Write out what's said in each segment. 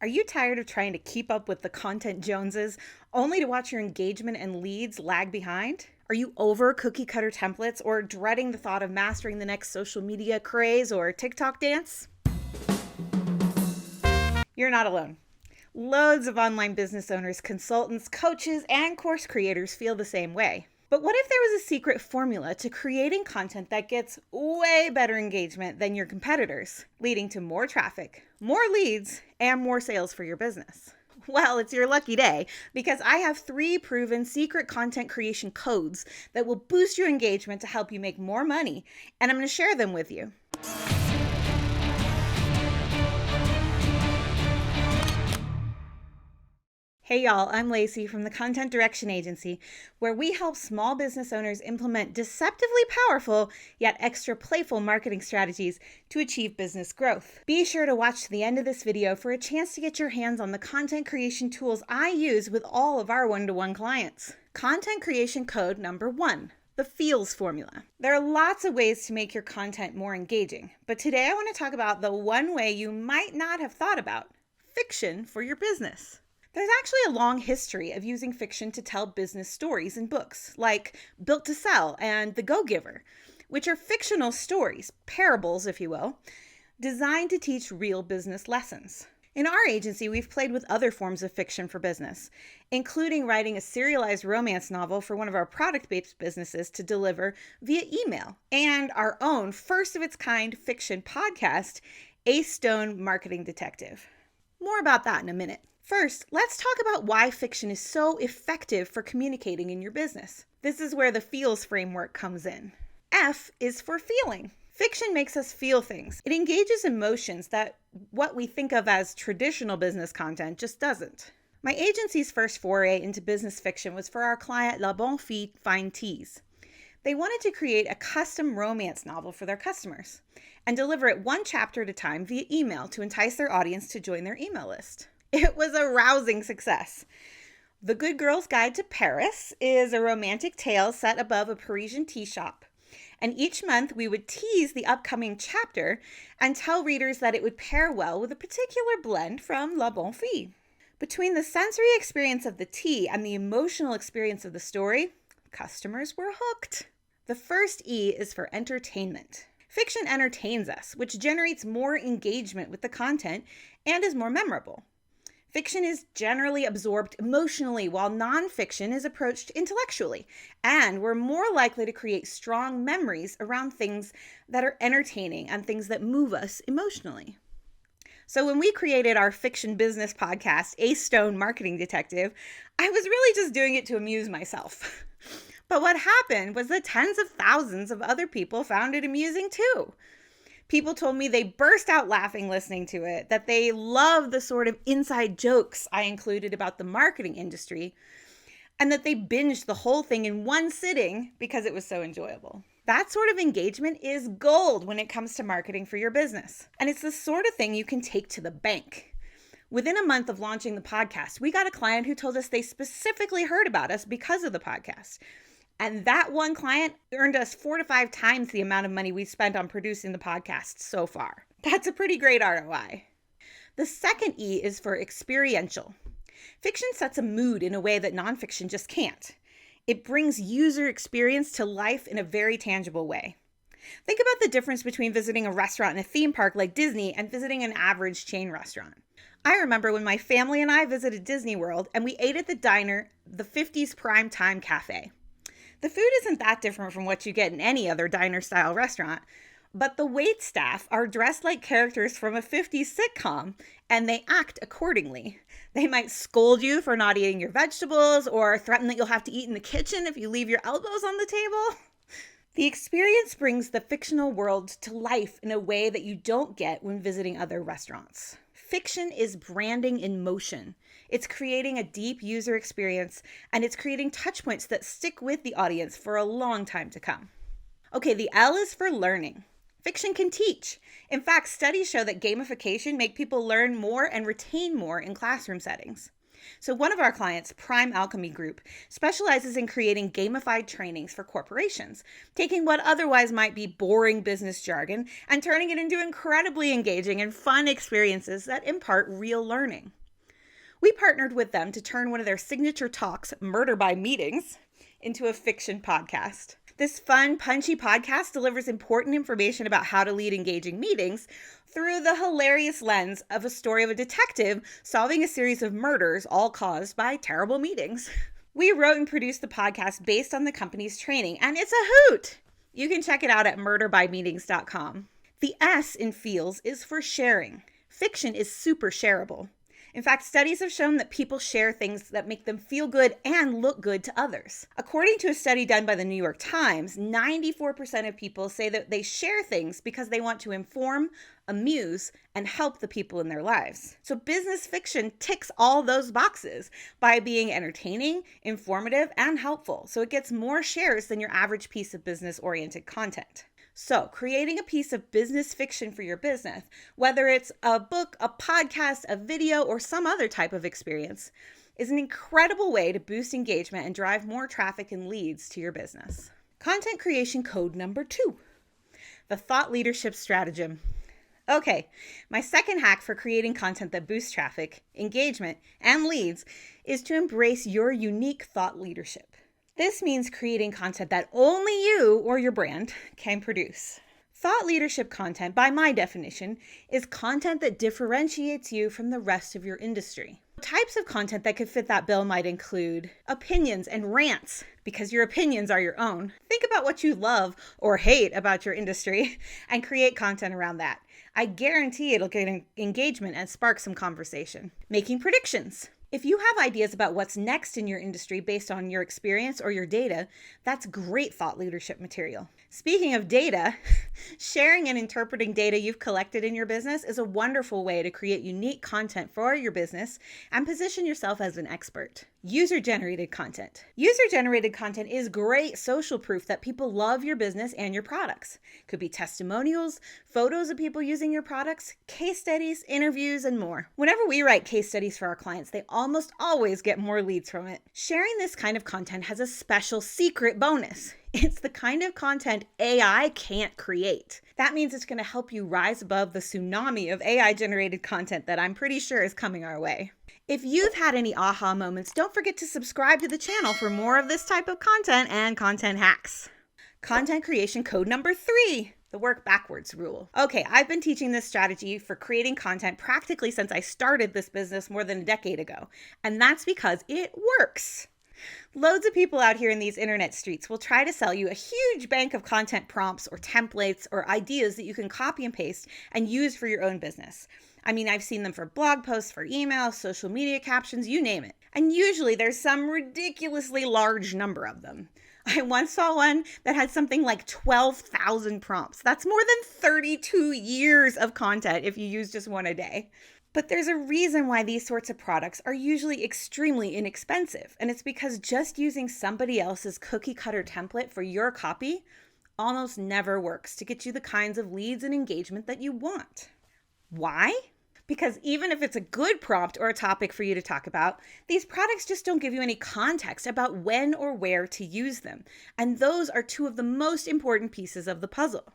Are you tired of trying to keep up with the content Joneses only to watch your engagement and leads lag behind? Are you over cookie cutter templates or dreading the thought of mastering the next social media craze or TikTok dance? You're not alone. Loads of online business owners, consultants, coaches, and course creators feel the same way. But what if there was a secret formula to creating content that gets way better engagement than your competitors, leading to more traffic, more leads, and more sales for your business? Well, it's your lucky day because I have 3 proven secret content creation codes that will boost your engagement to help you make more money, and I'm going to share them with you. Hey y'all, I'm Lacy from the Content Direction Agency, where we help small business owners implement deceptively powerful yet extra playful marketing strategies to achieve business growth. Be sure to watch to the end of this video for a chance to get your hands on the content creation tools I use with all of our one-to-one clients. Content creation code number 1. The feels formula. There are lots of ways to make your content more engaging, but today I want to talk about the one way you might not have thought about: fiction for your business. There's actually a long history of using fiction to tell business stories in books, like Built to Sell and The Go-Giver, which are fictional stories, parables if you will, designed to teach real business lessons. In our agency, we've played with other forms of fiction for business, including writing a serialized romance novel for one of our product-based businesses to deliver via email, and our own first-of-its-kind fiction podcast, A Stone Marketing Detective. More about that in a minute. First, let's talk about why fiction is so effective for communicating in your business. This is where the feels framework comes in. F is for feeling. Fiction makes us feel things. It engages emotions that what we think of as traditional business content just doesn't. My agency's first foray into business fiction was for our client La Bonne Fille Fine Teas. They wanted to create a custom romance novel for their customers and deliver it 1 chapter at a time via email to entice their audience to join their email list. It was a rousing success. The Good Girl's Guide to Paris is a romantic tale set above a Parisian tea shop. And each month we would tease the upcoming chapter and tell readers that it would pair well with a particular blend from La Bonne Fille. Between the sensory experience of the tea and the emotional experience of the story, customers were hooked. The first E is for entertainment. Fiction entertains us, which generates more engagement with the content and is more memorable. Fiction is generally absorbed emotionally, while nonfiction is approached intellectually, and we're more likely to create strong memories around things that are entertaining and things that move us emotionally. So when we created our fiction business podcast, A Stone Marketing Detective, I was really just doing it to amuse myself. But what happened was that tens of thousands of other people found it amusing too. People told me they burst out laughing listening to it, that they love the sort of inside jokes I included about the marketing industry, and that they binged the whole thing in one sitting because it was so enjoyable. That sort of engagement is gold when it comes to marketing for your business. And it's the sort of thing you can take to the bank. Within a month of launching the podcast, we got a client who told us they specifically heard about us because of the podcast. And that one client earned us 4 to 5 times the amount of money we spent on producing the podcast so far. That's a pretty great ROI. The second E is for experiential. Fiction sets a mood in a way that nonfiction just can't. It brings user experience to life in a very tangible way. Think about the difference between visiting a restaurant in a theme park like Disney and visiting an average chain restaurant. I remember when my family and I visited Disney World and we ate at the diner, the 50s Prime Time Cafe. The food isn't that different from what you get in any other diner-style restaurant, but the wait staff are dressed like characters from a 50s sitcom, and they act accordingly. They might scold you for not eating your vegetables or threaten that you'll have to eat in the kitchen if you leave your elbows on the table. The experience brings the fictional world to life in a way that you don't get when visiting other restaurants. Fiction is branding in motion. It's creating a deep user experience, and it's creating touch points that stick with the audience for a long time to come. Okay, the L is for learning. Fiction can teach. In fact, studies show that gamification make people learn more and retain more in classroom settings. So one of our clients, Prime Alchemy Group, specializes in creating gamified trainings for corporations, taking what otherwise might be boring business jargon and turning it into incredibly engaging and fun experiences that impart real learning. We partnered with them to turn one of their signature talks, Murder by Meetings, into a fiction podcast. This fun, punchy podcast delivers important information about how to lead engaging meetings through the hilarious lens of a story of a detective solving a series of murders, all caused by terrible meetings. We wrote and produced the podcast based on the company's training, and it's a hoot! You can check it out at murderbymeetings.com. The S in feels is for sharing. Fiction is super shareable. In fact, studies have shown that people share things that make them feel good and look good to others. According to a study done by the New York Times, 94% of people say that they share things because they want to inform, amuse, and help the people in their lives. So business fiction ticks all those boxes by being entertaining, informative, and helpful. So it gets more shares than your average piece of business-oriented content. So, creating a piece of business fiction for your business, whether it's a book, a podcast, a video, or some other type of experience, is an incredible way to boost engagement and drive more traffic and leads to your business. Content creation code number 2, the thought leadership stratagem. Okay, my second hack for creating content that boosts traffic, engagement, and leads is to embrace your unique thought leadership. This means creating content that only you or your brand can produce. Thought leadership content, by my definition, is content that differentiates you from the rest of your industry. Types of content that could fit that bill might include opinions and rants, because your opinions are your own. Think about what you love or hate about your industry and create content around that. I guarantee it'll get engagement and spark some conversation. Making predictions. If you have ideas about what's next in your industry based on your experience or your data, that's great thought leadership material. Speaking of data, sharing and interpreting data you've collected in your business is a wonderful way to create unique content for your business and position yourself as an expert. User-generated content. User-generated content is great social proof that people love your business and your products. Could be testimonials, photos of people using your products, case studies, interviews, and more. Whenever we write case studies for our clients, they almost always get more leads from it. Sharing this kind of content has a special secret bonus. It's the kind of content AI can't create. That means it's going to help you rise above the tsunami of AI-generated content that I'm pretty sure is coming our way. If you've had any aha moments, don't forget to subscribe to the channel for more of this type of content and content hacks. Content creation code number 3, the work backwards rule. Okay, I've been teaching this strategy for creating content practically since I started this business more than a decade ago, and that's because it works. Loads of people out here in these internet streets will try to sell you a huge bank of content prompts or templates or ideas that you can copy and paste and use for your own business. I mean, I've seen them for blog posts, for email, social media captions, you name it. And usually there's some ridiculously large number of them. I once saw one that had something like 12,000 prompts. That's more than 32 years of content if you use just one a day. But there's a reason why these sorts of products are usually extremely inexpensive, and it's because just using somebody else's cookie cutter template for your copy almost never works to get you the kinds of leads and engagement that you want. Why? Because even if it's a good prompt or a topic for you to talk about, these products just don't give you any context about when or where to use them, and those are two of the most important pieces of the puzzle.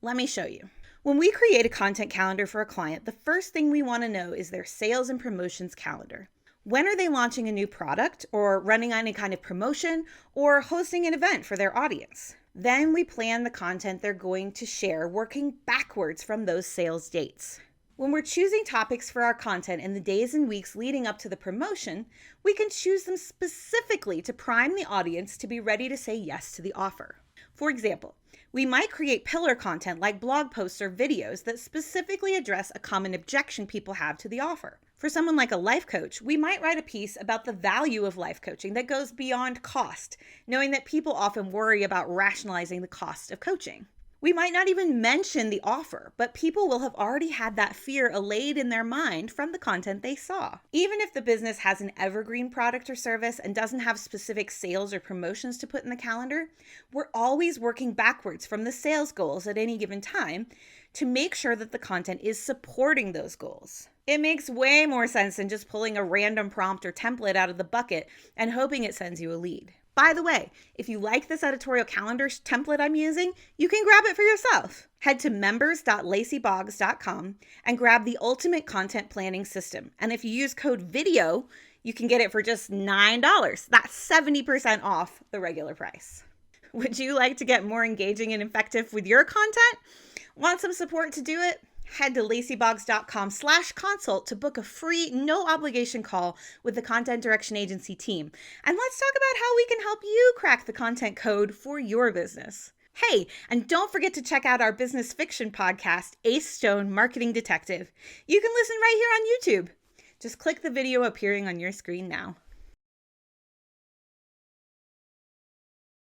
Let me show you. When we create a content calendar for a client, the first thing we want to know is their sales and promotions calendar. When are they launching a new product or running any kind of promotion or hosting an event for their audience? Then we plan the content they're going to share, working backwards from those sales dates. When we're choosing topics for our content in the days and weeks leading up to the promotion, we can choose them specifically to prime the audience to be ready to say yes to the offer. For example, we might create pillar content like blog posts or videos that specifically address a common objection people have to the offer. For someone like a life coach, we might write a piece about the value of life coaching that goes beyond cost, knowing that people often worry about rationalizing the cost of coaching. We might not even mention the offer, but people will have already had that fear allayed in their mind from the content they saw. Even if the business has an evergreen product or service and doesn't have specific sales or promotions to put in the calendar, we're always working backwards from the sales goals at any given time to make sure that the content is supporting those goals. It makes way more sense than just pulling a random prompt or template out of the bucket and hoping it sends you a lead. By the way, if you like this editorial calendar template I'm using, you can grab it for yourself. Head to members.lacyboggs.com and grab the ultimate content planning system. And if you use code VIDEO, you can get it for just $9. That's 70% off the regular price. Would you like to get more engaging and effective with your content? Want some support to do it? Head to lacyboggs.com/consult to book a free, no obligation call with the Content Direction Agency team. And let's talk about how we can help you crack the content code for your business. Hey, and don't forget to check out our business fiction podcast, Ace Stone Marketing Detective. You can listen right here on YouTube. Just click the video appearing on your screen now.